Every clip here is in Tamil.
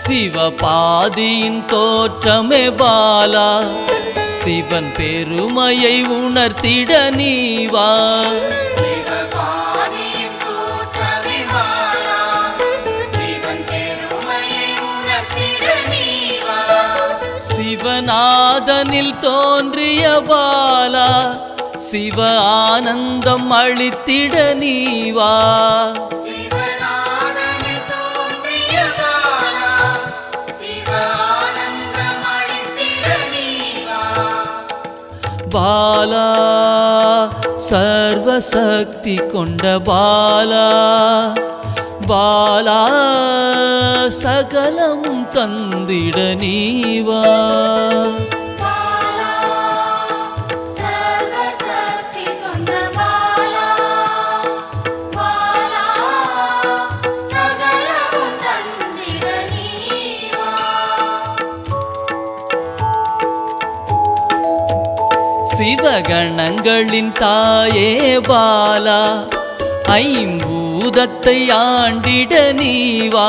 சிவபாதியின் தோற்றமே பாலா, சிவன் பெருமையை உணர்த்திட நீவா. சிவநாதனில் தோன்றிய பாலா, சிவ ஆனந்தம் அளித்திட நீவா. பாலா சர்வசக்தி கொண்ட பாலா, பாலா சகலமும் தந்திட நீவா. சிவகணங்களின் தாயே பாலா, ஐம்பூதத்தை ஆண்டிட நீவா.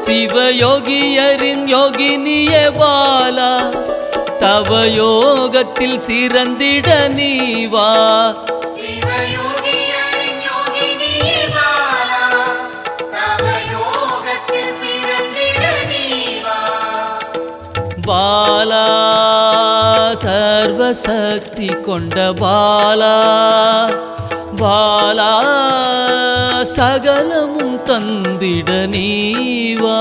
சிவயோகியரின் யோகினியே பாலா, தவ யோகத்தில் சிறந்திட நீவா. பாலா சர்வசக்தி கொண்ட பாலா, பாலா சகலமும் தந்திட நீவா.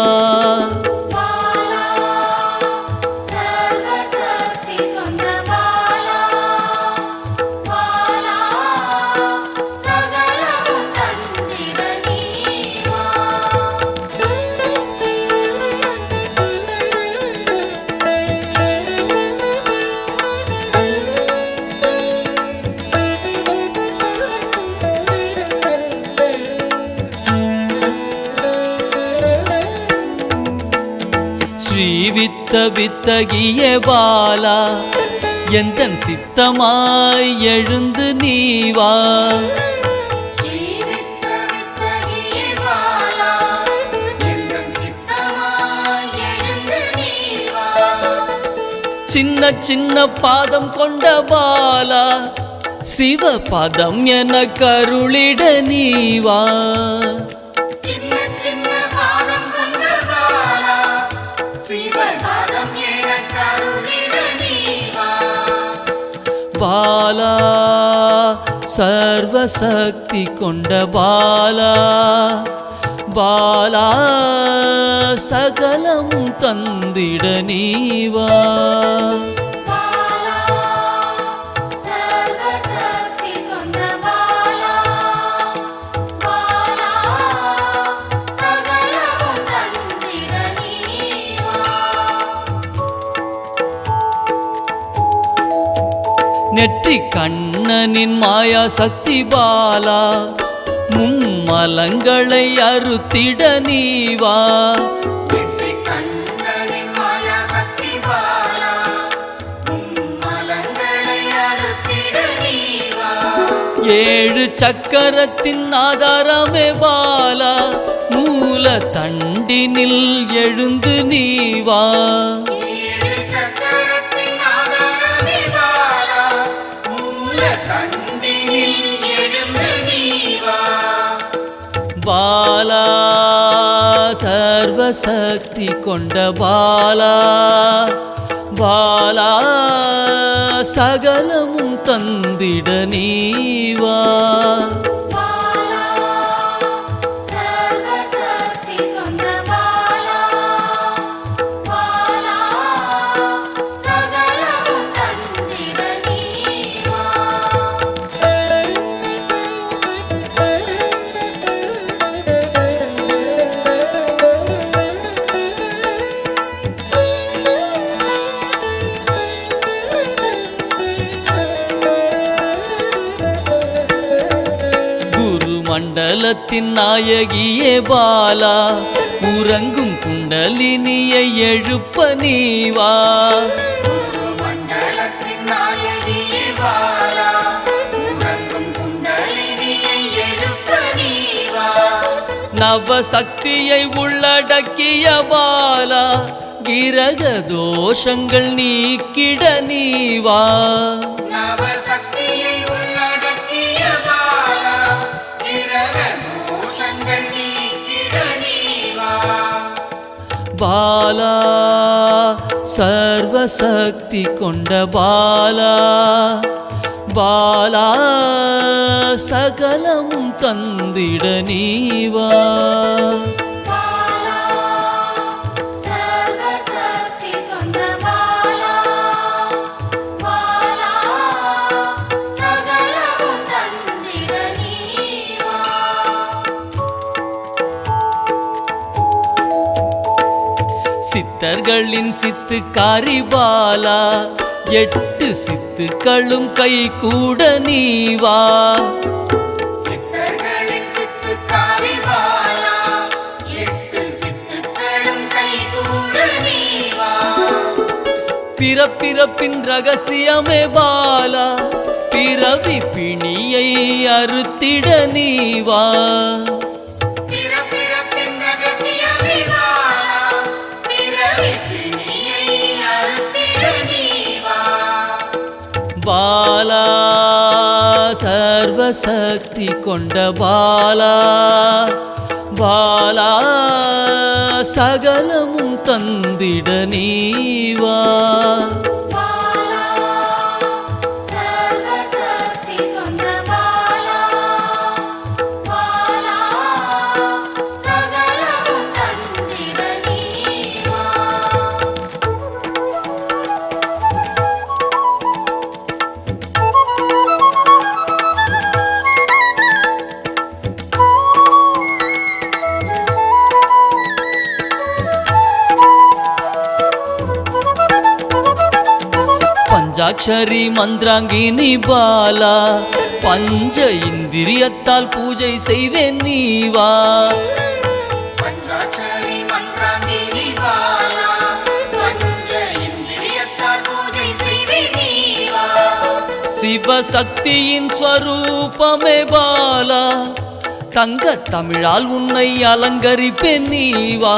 ஸ்ரீவித்த வித்தகிய பாலா, எந்தன் சித்தமாய் எழுந்து நீவா. சின்ன சின்ன பாதம் கொண்ட பாலா, சிவ பதம் என கருளிட நீவா. பாலா சர்வசக்தி கொண்ட பாலா, பாலா சகலமும் தந்திட நீவா. நெற்றி கண்ணனின் மாயா சக்தி பாலா, மும்மலங்களை அறுத்திட நீவா. ஏழு சக்கரத்தின் ஆதாரமே பாலா, மூல தண்டினில் எழுந்து நீவா. பாலா சர்வசக்தி கொண்ட பாலா, பாலா சகலமும் தந்திட நீவா. மண்டலத்தின் நாயகியே பாலா உறங்கும் குண்டலினியை எழுப்ப நீவா நவசக்தியை உள்ளடக்கிய பாலா கிரக தோஷங்கள் நீக்கிட நீவா பாலா சர்வசக்தி கொண்ட பாலா பாலா சகலமும் தந்திட நீவா சித்தர்களின் சித்துக்காரி பாலா 8 சித்துக்களும் கை கூட நீவா பிறப்பிறப்பின் ரகசியமே பாலா பிறவி பிணியை அறுத்திட நீவா பாலா சர்வசக்தி கொண்ட பாலா பாலா சகலமும் தந்திட நீவா பஞ்சாட்சரி மந்திராங்கினி பாலா பஞ்ச இந்திரியத்தால் பூஜை செய்வேன் நீவா சிவசக்தியின் ஸ்வரூபமே பாலா தங்க தமிழால் உன்னை அலங்கரிப்பேன் நீவா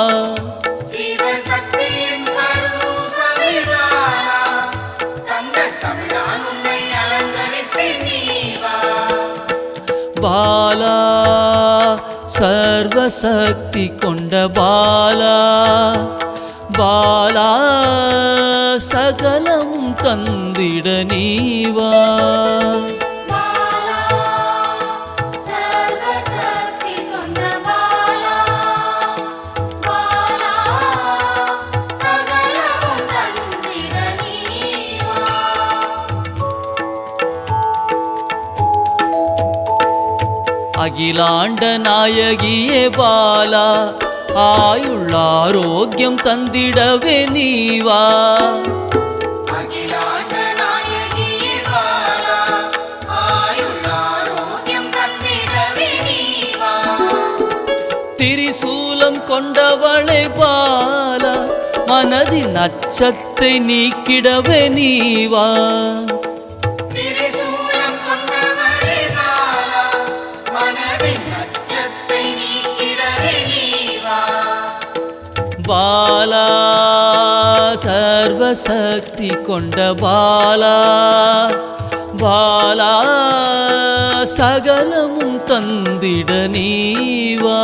பாலா சர்வசக்தி கொண்ட பாலா பாலா சகலமும் தந்திட நீவா அகிலாண்ட நாயகியே பாலா ஆயுள் ஆரோக்கியம் தந்திடவே நீவா திரிசூலம் கொண்டவளே பாலா மனதின் அச்சத்தை நீக்கிடவே நீவா பாலா சர்வசக்தி கொண்ட பாலா பாலா சகலமும் தந்திட நீவா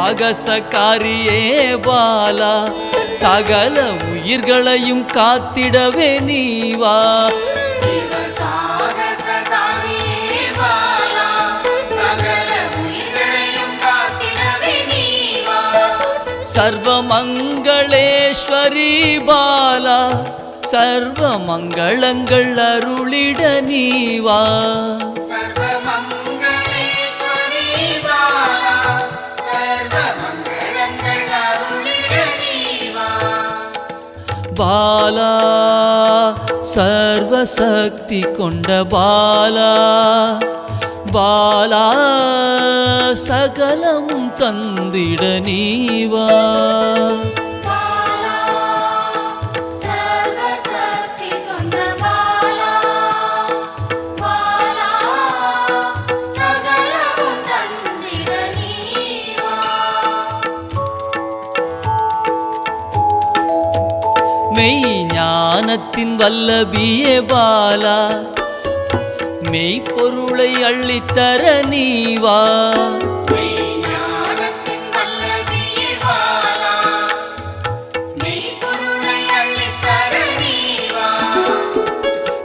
சாகசக்காரியே பாலா சகல உயிர்களையும் காத்திடவே நீவா சர்வமங்களேஸ்வரி பாலா சர்வ மங்களங்கள் அருளிட நீவா பாலா சர்வசக்தி கொண்ட பாலா பாலா சகலமும் தந்திட நீவா மெய் ஞானத்தின் வல்லபியே பாலா மெய்ப்பொருளை அள்ளித்தர நீவா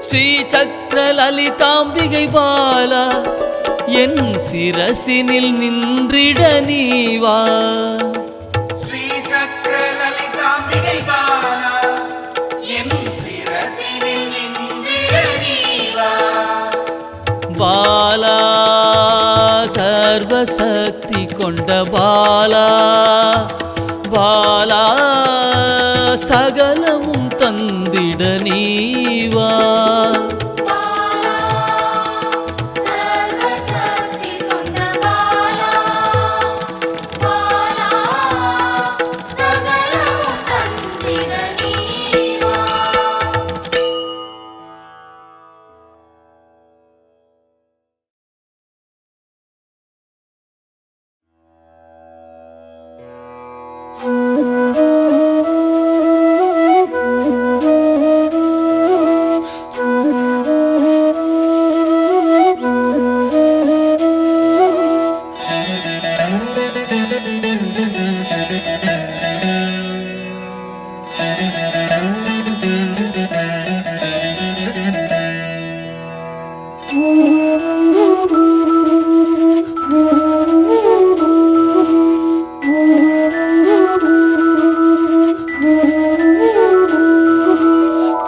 ஸ்ரீ சக்கர லலிதாம்பிகை பாலா என் சிரசினில் நின்றிட நீவா பாலா சர்வசக்தி கொண்ட பாலா பாலா சகலமும் தந்திட நீவா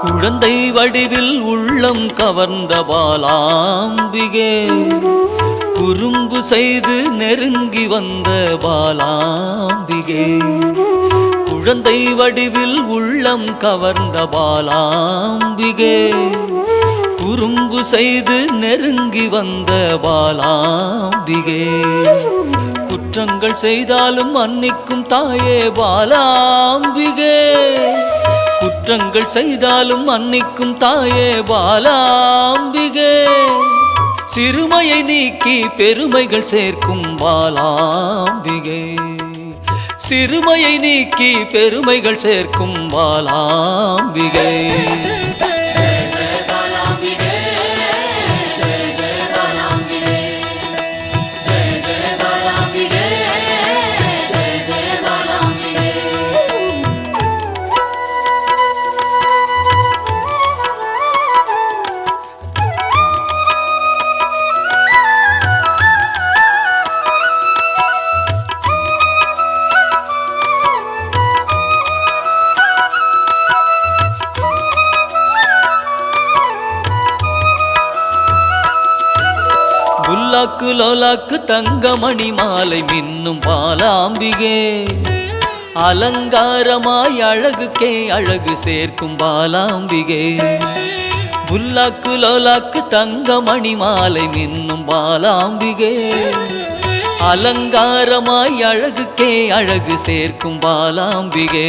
குழந்தை வடிவில் உள்ளம் கவர்ந்த பாலாம்பிகே குறும்பு செய்து நெருங்கி வந்த பாலாம்பிகே குழந்தை வடிவில் உள்ளம் கவர்ந்த பாலாம்பிகே குறும்பு செய்து நெருங்கி வந்த பாலாம்பிகே குற்றங்கள் செய்தாலும் மன்னிக்கும் தாயே பாலாம்பிகே குற்றங்கள் செய்தாலும் மன்னிக்கும் தாயே பாலாம்பிகே சிறுமையை நீக்கி பெருமைகள் சேர்க்கும் பாலாம்பிகே சிறுமையை நீக்கி பெருமைகள் சேர்க்கும் பாலாம்பிகே லோலாக்கு லோலாக்கு தங்கமணி மாலை மின்னும் பாலாம்பிகே அலங்காரமாய் அழகுக்கே அழகு சேர்க்கும் பாலாம்பிகே புல்லாக்கு லோலாக்கு தங்கமணி மாலை மின்னும் பாலாம்பிகே அலங்காரமாய் அழகுக்கே அழகு சேர்க்கும் பாலாம்பிகே